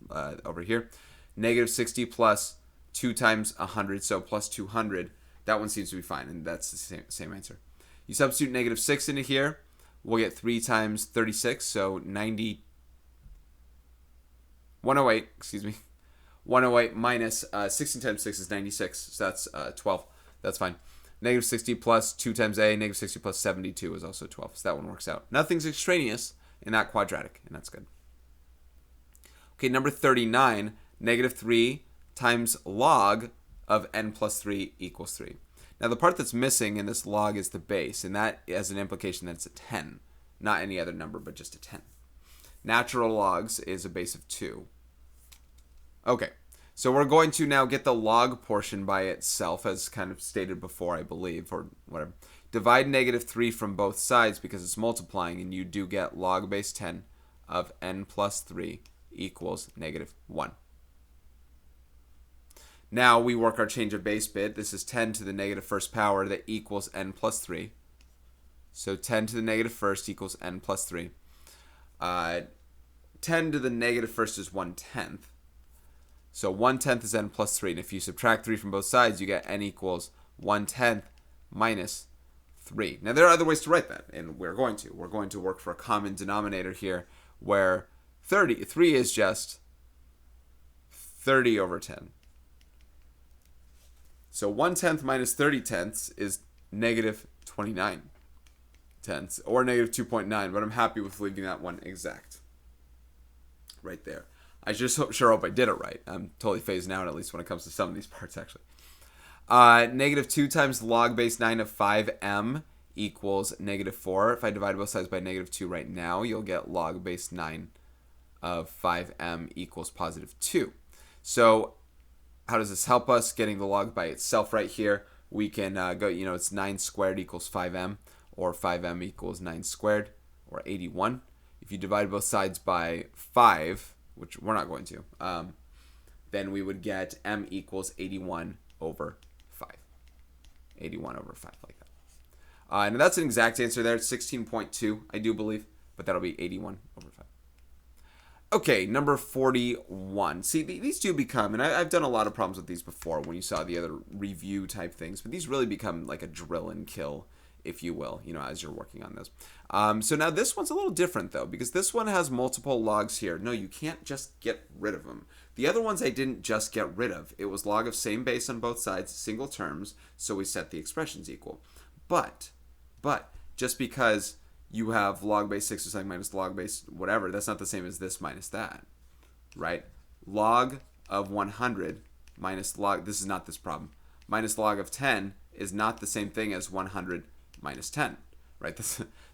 over here. Negative 60 plus 2 times 100, so plus 200. That one seems to be fine, and that's the same answer. You substitute negative 6 into here. We'll get 3 times 36, so 108, excuse me. 108 minus 16 times 6 is 96, so that's 12. That's fine. Negative 60 plus 2 times a, negative 60 plus 72 is also 12, so that one works out. Nothing's extraneous in that quadratic, and that's good. Okay, number 39, negative 3 times log of n plus 3 equals 3. Now, the part that's missing in this log is the base, and that has an implication that it's a 10. Not any other number, but just a 10. Natural logs is a base of 2. Okay, so we're going to now get the log portion by itself, as kind of stated before, I believe, or whatever. Divide negative 3 from both sides because it's multiplying, and you do get log base 10 of n plus 3 equals negative 1. Now we work our change of base bit. This is 10 to the negative first power that equals n plus 3. So 10 to the negative first equals n plus 3. 10 to the negative first is 1/10. So 1/10 is n plus 3. And if you subtract 3 from both sides, you get n equals 1/10 minus 3. Now there are other ways to write that, and we're going to. We're going to work for a common denominator here where 3 is just 30 over 10. So 1/10 minus 30/10 is negative 29/10, or negative 2.9, but I'm happy with leaving that one exact. Right there. I just sure hope I did it right. I'm totally phasing out, at least when it comes to some of these parts, actually. Negative 2 times log base 9 of 5m equals negative 4. If I divide both sides by negative 2 right now, you'll get log base 9 of 5m equals positive 2. So how does this help us? Getting the log by itself right here, we can go, it's 9 squared equals 5m, or 5m equals 9 squared, or 81. If you divide both sides by 5, which we're not going to, then we would get m equals 81 over 5. 81 over 5, like that. And that's an exact answer there. It's 16.2, I do believe, but that'll be 81 over 5. Okay, number 41. See, these do become, and I've done a lot of problems with these before when you saw the other review type things, but these really become like a drill and kill, if you will, as you're working on this. So now this one's a little different, though, because this one has multiple logs here. No, you can't just get rid of them. The other ones I didn't just get rid of. It was log of same base on both sides, single terms, so we set the expressions equal. But just because you have log base 6 or something minus log base whatever, that's not the same as this minus that, right? Log of 100 minus log, this is not this problem, minus log of 10 is not the same thing as 100 minus 10, right?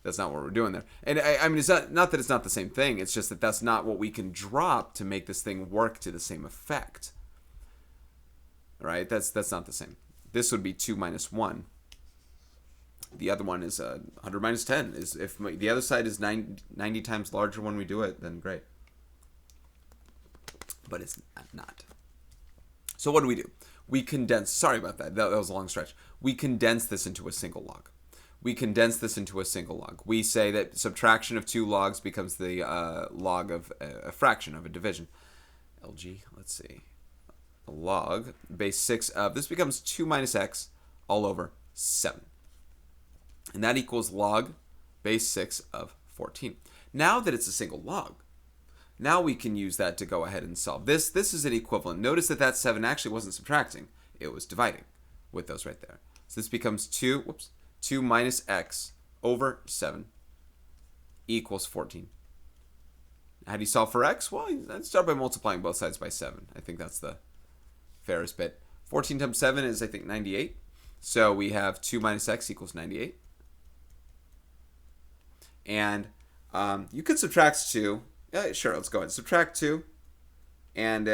That's not what we're doing there. And I mean, it's not that it's not the same thing, it's just that that's not what we can drop to make this thing work to the same effect, right? That's not the same. This would be 2 minus 1. The other one is 100 minus 10. If the other side is 90 times larger when we do it, then great. But it's not. So what do? We condense. Sorry about that. That was a long stretch. We condense this into a single log. We say that subtraction of 2 logs becomes the log of a fraction of a division. LG, let's see. A log base 6 of, this becomes 2 minus x all over 7. And that equals log base 6 of 14. Now that it's a single log, now we can use that to go ahead and solve. This is an equivalent. Notice that 7 actually wasn't subtracting. It was dividing with those right there. So this becomes 2 minus x over 7 equals 14. How do you solve for x? Well, let's start by multiplying both sides by 7. I think that's the fairest bit. 14 times 7 is, I think, 98. So we have 2 minus x equals 98. And you could subtract 2. Sure, let's go ahead. Subtract 2. And,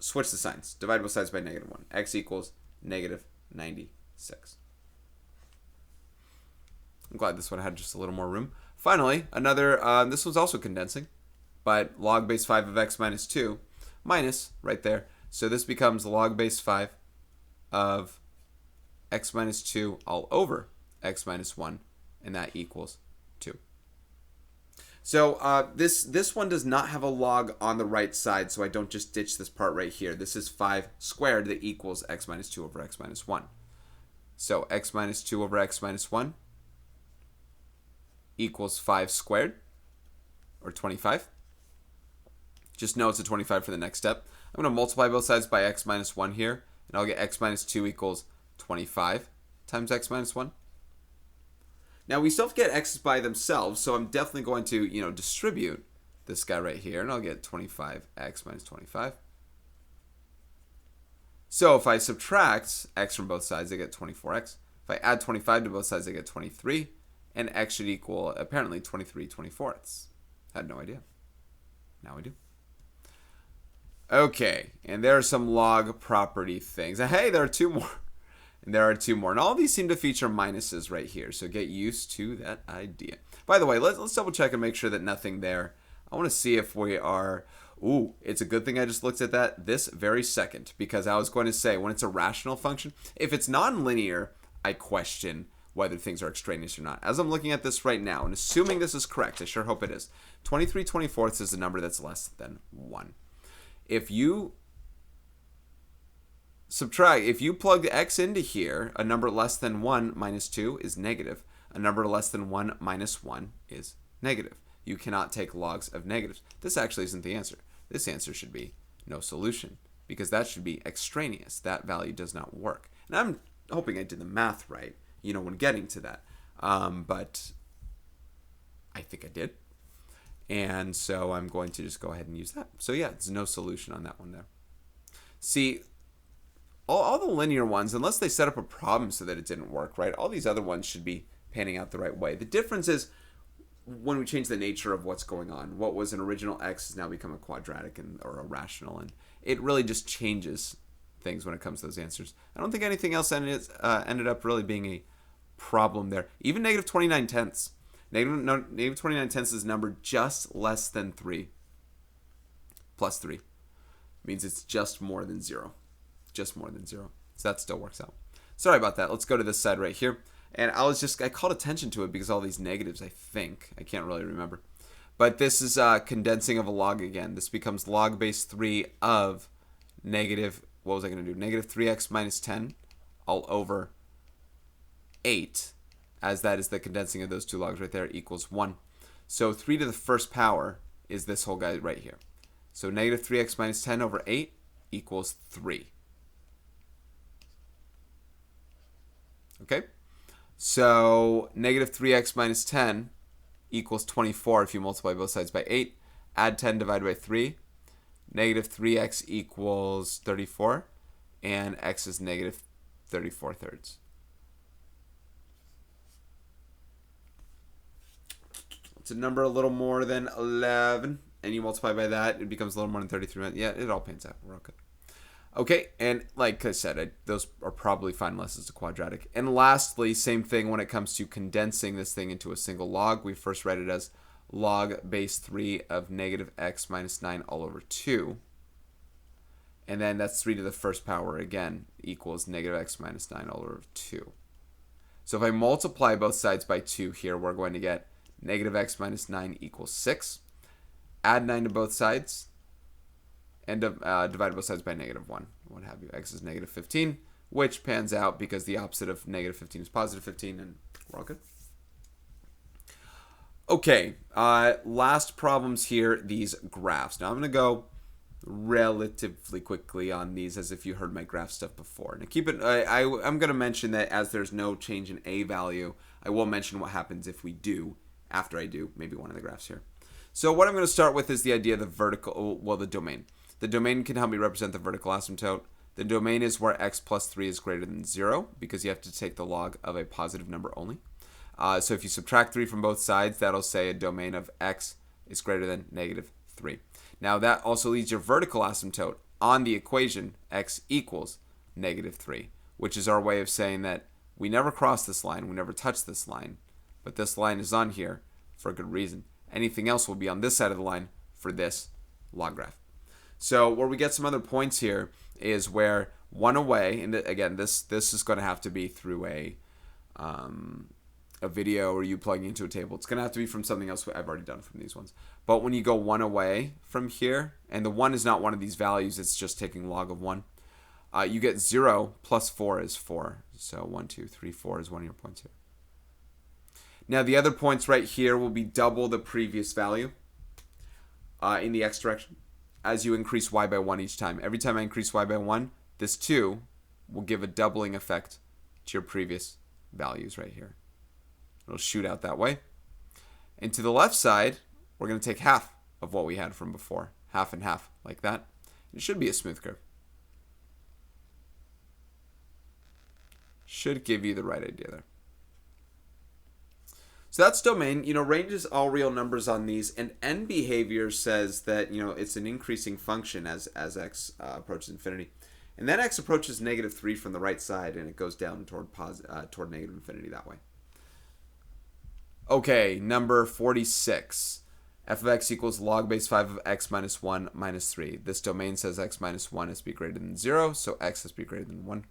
switch the signs. Divide both sides by negative 1. X equals negative 96. I'm glad this one had just a little more room. Finally, another, this one's also condensing. But log base 5 of x minus 2. Minus, right there. So this becomes log base 5 of x minus 2 all over x minus 1. And that equals 2. So this one does not have a log on the right side, so I don't just ditch this part right here. This is 5 squared that equals x minus 2 over x minus 1. So x minus 2 over x minus 1 equals 5 squared, or 25. Just know it's a 25 for the next step. I'm going to multiply both sides by x minus 1 here, and I'll get x minus 2 equals 25 times x minus 1. Now, we still have to get x's by themselves, so I'm definitely going to, distribute this guy right here, and I'll get 25x minus 25. So if I subtract x from both sides, I get 24x. If I add 25 to both sides, I get 23. And x should equal, apparently, 23/24. Had no idea. Now we do. Okay, and there are some log property things. And hey, there are two more. And there are two more. And all these seem to feature minuses right here. So get used to that idea. By the way, let's double check and make sure that nothing there. I want to see if we are... Ooh, it's a good thing I just looked at that this very second. Because I was going to say, when it's a rational function, if it's nonlinear, I question whether things are extraneous or not. As I'm looking at this right now, and assuming this is correct, I sure hope it is, 23/24 is a number that's less than 1. If you subtract, if you plug x into here, a number less than 1 minus 2 is negative. A number less than 1 minus 1 is negative. You cannot take logs of negatives. This actually isn't the answer. This answer should be no solution, because that should be extraneous. That value does not work. And I'm hoping I did the math right, when getting to that. But I think I did. And so I'm going to just go ahead and use that. So yeah, there's no solution on that one there. See, all the linear ones, unless they set up a problem so that it didn't work, right? All these other ones should be panning out the right way. The difference is when we change the nature of what's going on. What was an original x has now become a quadratic or a rational. And it really just changes things when it comes to those answers. I don't think anything else ended up really being a problem there. Even negative 29 tenths. Negative 29 tenths is a number just less than 3 plus 3. Means it's just more than 0. Just more than 0. So that still works out. Sorry about that. Let's go to this side right here. And I called attention to it because all these negatives, I think. I can't really remember. But this is condensing of a log again. This becomes log base 3 of negative, what was I going to do? Negative 3x minus 10 all over 8, as that is the condensing of those two logs right there, equals 1. So 3 to the first power is this whole guy right here. So negative 3x minus 10 over 8 equals 3. Okay? So negative 3x minus 10 equals 24 if you multiply both sides by 8. Add 10 divided by 3. Negative 3x equals 34. And x is negative 34 thirds. It's a number a little more than 11. And you multiply by that, it becomes a little more than 33. Yeah, it all pans out. We're okay. Okay, and like I said, those are probably fine unless it's a quadratic. And lastly, same thing when it comes to condensing this thing into a single log. We first write it as log base 3 of negative x minus 9 all over 2. And then that's 3 to the first power again equals negative x minus 9 all over 2. So if I multiply both sides by 2 here, we're going to get negative x minus 9 equals 6. Add 9 to both sides. And divide both sides by negative 1. What have you? X is negative 15, which pans out because the opposite of negative 15 is positive 15, and we're all good. Okay, last problems here, these graphs. Now I'm going to go relatively quickly on these as if you heard my graph stuff before. Now keep it. I'm going to mention that as there's no change in a value, I will mention what happens if we do, after I do maybe one of the graphs here. So what I'm going to start with is the idea of the domain. The domain can help me represent the vertical asymptote. The domain is where x plus 3 is greater than 0 because you have to take the log of a positive number only. So if you subtract 3 from both sides, that'll say a domain of x is greater than negative 3. Now that also leaves your vertical asymptote on the equation x equals negative 3, which is our way of saying that we never cross this line, we never touch this line, but this line is on here for a good reason. Anything else will be on this side of the line for this log graph. So where we get some other points here is where one away, and again, this is going to have to be through a video or you plugging into a table. It's going to have to be from something else I've already done from these ones. But when you go one away from here, and the 1 is not one of these values, it's just taking log of 1, you get 0 plus 4 is 4. So 1, 2, 3, 4 is one of your points here. Now the other points right here will be double the previous value in the x direction, as you increase y by 1 each time. Every time I increase y by 1, this 2 will give a doubling effect to your previous values right here. It'll shoot out that way. And to the left side, we're going to take half of what we had from before. Half and half, like that. It should be a smooth curve. Should give you the right idea there. So that's domain. Range is all real numbers on these, and end behavior says that it's an increasing function as x approaches infinity, and then x approaches -3 from the right side, and it goes down toward negative infinity that way. Okay, number 46. F of x equals log base 5 of x minus 1 minus 3. This domain says x minus 1 has to be greater than 0, so x has to be greater than 1.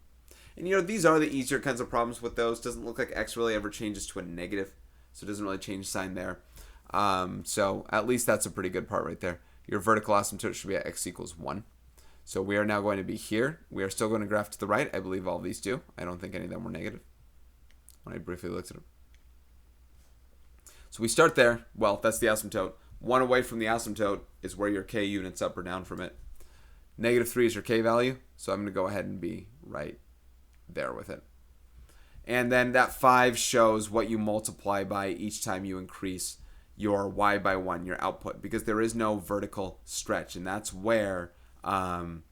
And these are the easier kinds of problems with those. Doesn't look like x really ever changes to a negative. So it doesn't really change sign there. So at least that's a pretty good part right there. Your vertical asymptote should be at x equals 1. So we are now going to be here. We are still going to graph to the right. I believe all of these do. I don't think any of them were negative when I briefly looked at them. So we start there. Well, that's the asymptote. 1 away from the asymptote is where your k units up or down from it. -3 is your k value. So I'm going to go ahead and be right there with it. And then that 5 shows what you multiply by each time you increase your y by 1, your output, because there is no vertical stretch. And that's where some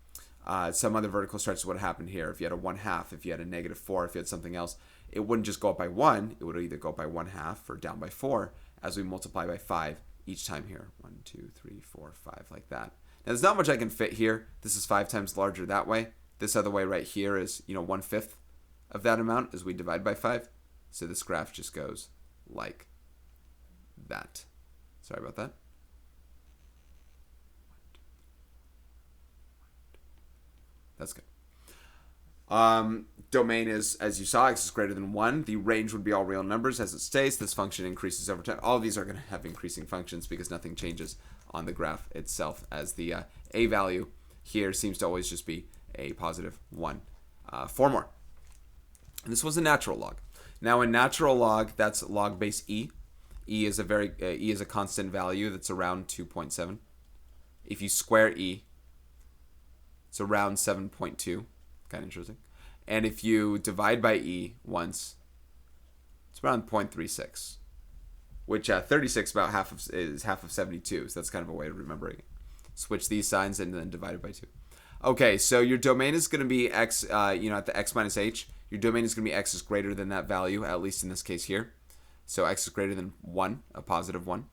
other vertical stretches would have happened here. If you had a 1/2, if you had a -4, if you had something else, it wouldn't just go up by 1. It would either go up by 1/2 or down by 4 as we multiply by 5 each time here. 1, 2, 3, 4, 5, like that. Now, there's not much I can fit here. This is 5 times larger that way. This other way right here is, 1/5 of that amount as we divide by 5. So this graph just goes like that. Sorry about that. That's good. Domain is, as you saw, x is greater than 1. The range would be all real numbers as it stays. This function increases over time. All of these are going to have increasing functions because nothing changes on the graph itself, as the a value here seems to always just be a positive 1. 4 more. And this was a natural log. Now in natural log, that's log base e. E is a constant value that's around 2.7. If you square e, it's around 7.2. Kind of interesting. And if you divide by e once, it's around 0.36, which 36 is half of 72. So that's kind of a way of remembering it. Switch these signs and then divide it by 2. Okay, so your domain is going to be x, at the x minus h. Your domain is going to be x is greater than that value, at least in this case here. So x is greater than 1, a positive 1.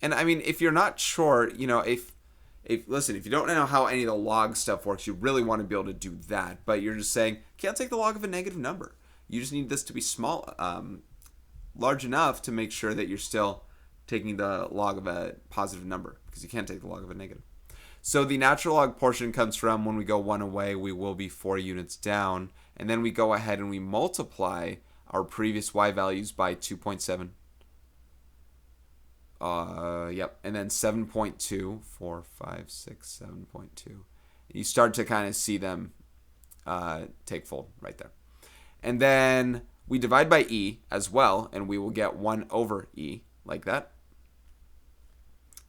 And I mean, if you're not sure, if you don't know how any of the log stuff works, you really want to be able to do that. But you're just saying, can't take the log of a negative number. You just need this to be small, large enough to make sure that you're still taking the log of a positive number, because you can't take the log of a negative. So the natural log portion comes from when we go 1 away, we will be 4 units down. And then we go ahead and we multiply our previous y values by 2.7. Yep. And then 7.2, 4, 5, 6, 7.2. You start to kind of see them take fold right there. And then we divide by e as well, and we will get 1 over e, like that.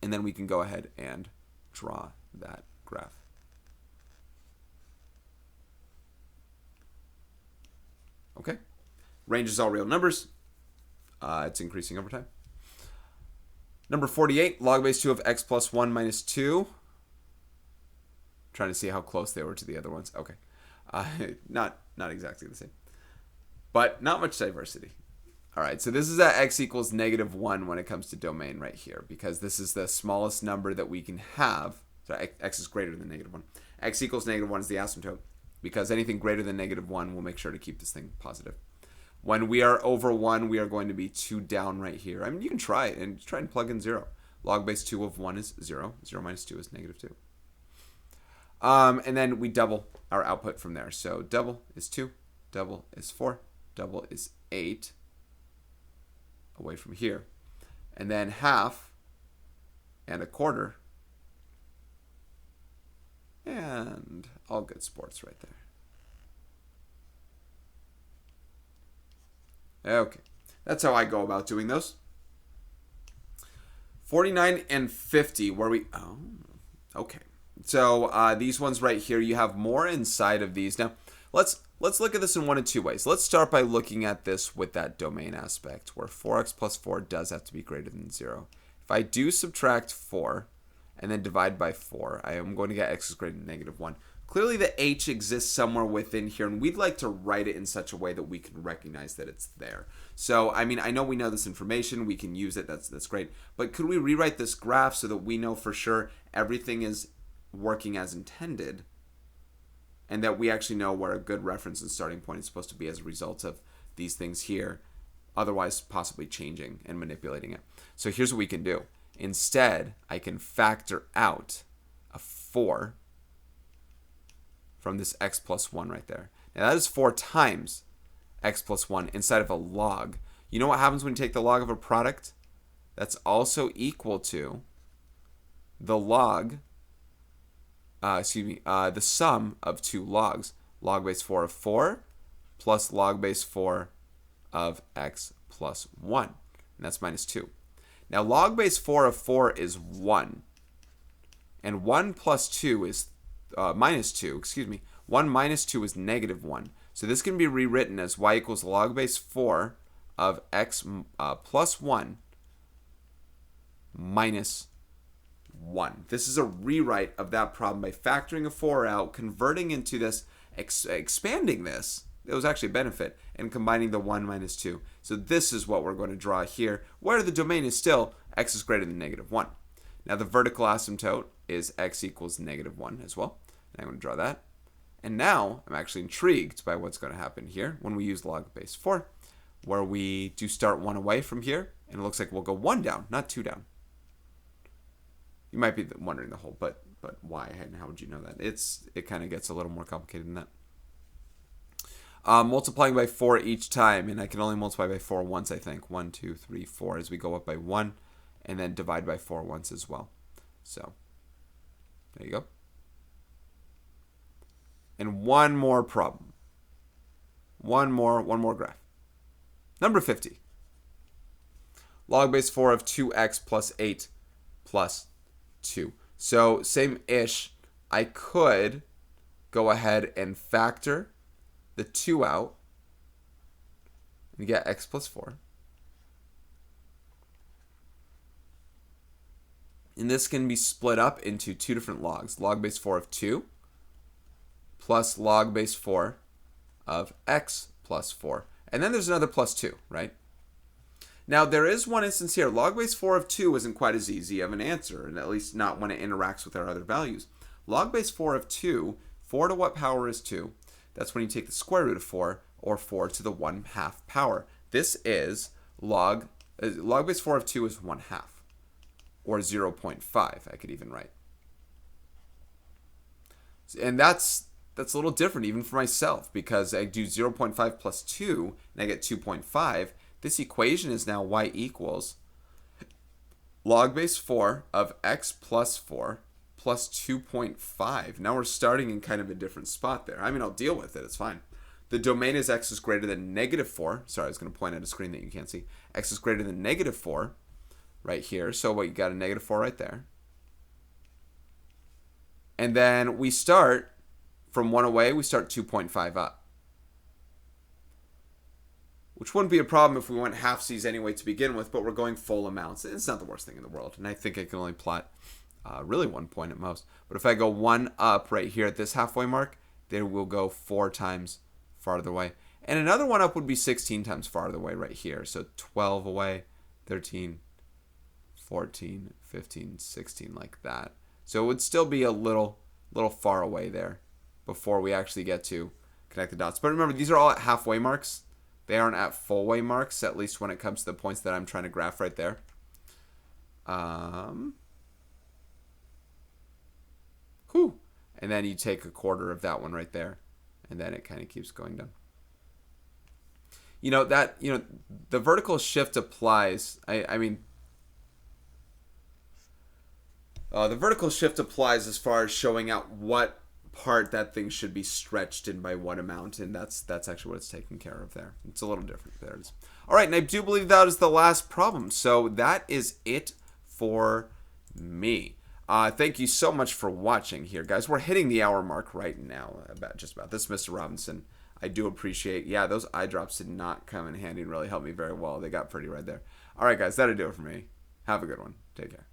And then we can go ahead and draw that graph. Okay. Range is all real numbers. It's increasing over time. Number 48, log base 2 of x plus 1 minus 2. Trying to see how close they were to the other ones. Okay. Not exactly the same. But not much diversity. All right, so this is at x equals -1 when it comes to domain right here, because this is the smallest number that we can have. So x is greater than -1. X equals -1 is the asymptote, because anything greater than -1 will make sure to keep this thing positive. When we are over 1, we are going to be 2 down right here. I mean, you can try it and try and plug in 0. Log base 2 of 1 is 0. 0 minus 2 is -2. And then we double our output from there. So double is 2, double is 4, double is 8 away from here. And then half and a quarter. And all good sports right there. Okay, that's how I go about doing those. 49 and 50, where we, okay. So these ones right here, you have more inside of these. Now, let's look at this in one of two ways. Let's start by looking at this with that domain aspect, where 4x plus 4 does have to be greater than 0. If if I do subtract 4 and then divide by 4, I am going to get x is greater than negative 1. Clearly the h exists somewhere within here, and we'd like to write it in such a way that we can recognize that it's there. So, I mean, I know we know this information, we can use it, that's great. But could we rewrite this graph so that we know for sure everything is working as intended, and that we actually know where a good reference and starting point is supposed to be as a result of these things here, otherwise possibly changing and manipulating it. So here's what we can do. Instead, I can factor out a 4 from this x plus 1 right there. Now that is 4 times x plus 1 inside of a log. You know what happens when you take the log of a product? That's also equal to the log, the sum of 2 logs. Log base 4 of 4 plus log base 4 of x plus 1. And that's minus 2. Now log base 4 of 4 is 1. And 1 plus 2 is minus 2, excuse me. 1 minus 2 is negative 1. So this can be rewritten as y equals log base 4 of x plus 1 minus 1. This is a rewrite of that problem by factoring a 4 out, converting into this, expanding this. It was actually a benefit, and combining the 1 minus 2. So this is what we're going to draw here, where the domain is still x is greater than negative 1. Now the vertical asymptote is x equals negative 1 as well. And I'm going to draw that. And now I'm actually intrigued by what's going to happen here when we use log base 4, where we do start 1 away from here, and it looks like we'll go 1 down, not 2 down. You might be wondering the whole, but why and how would you know that? It kind of gets a little more complicated than that. Multiplying by 4 each time, and I can only multiply by 4 once, I think. 1, 2, 3, 4 as we go up by 1, and then divide by 4 once as well. So there you go. And one more problem. One more graph. Number 50. Log base 4 of 2x plus 8 plus 2. So same-ish. I could go ahead and factor the 2 out and get x plus 4. And this can be split up into 2 different logs. Log base 4 of 2 plus log base 4 of x plus 4. And then there's another plus 2, right? Now, there is one instance here. Log base 4 of 2 isn't quite as easy of an answer, and at least not when it interacts with our other values. Log base 4 of 2, 4 to what power is 2? That's when you take the square root of 4, or 4 to the 1/2 power. This is log base 4 of 2 is 1/2, or 0.5, I could even write. And that's a little different even for myself, because I do 0.5 plus 2, and I get 2.5. This equation is now y equals log base 4 of x plus 4 plus 2.5. Now we're starting in kind of a different spot there. I mean, I'll deal with it. It's fine. The domain is x is greater than negative 4. Sorry, I was going to point at a screen that you can't see. X is greater than negative 4 right here. So what, you got a negative 4 right there. And then we start from 1 away. We start 2.5 up. Which wouldn't be a problem if we went halfsies anyway to begin with, but we're going full amounts. It's not the worst thing in the world, and I think I can only plot really 1 point at most. But if I go 1 up right here at this halfway mark, then we'll go 4 times farther away. And another 1 up would be 16 times farther away right here. So 12 away, 13, 14, 15, 16, like that. So it would still be a little far away there before we actually get to connect the dots. But remember, these are all at halfway marks. They aren't at full way marks, at least when it comes to the points that I'm trying to graph right there. And then you take a quarter of that one right there, and then it kind of keeps going down. The vertical shift applies. The vertical shift applies as far as showing out what part that thing should be stretched in by what amount, and that's actually what it's taking care of there. It's a little different. There it is. All right, and I do believe that is the last problem. So that is it for me. Thank you so much for watching here, guys. We're hitting the hour mark right now, just about. This, Mr. Robinson, I do appreciate. Yeah, those eye drops did not come in handy and really help me very well. They got pretty right there. All right, guys, that'll do it for me. Have a good one. Take care.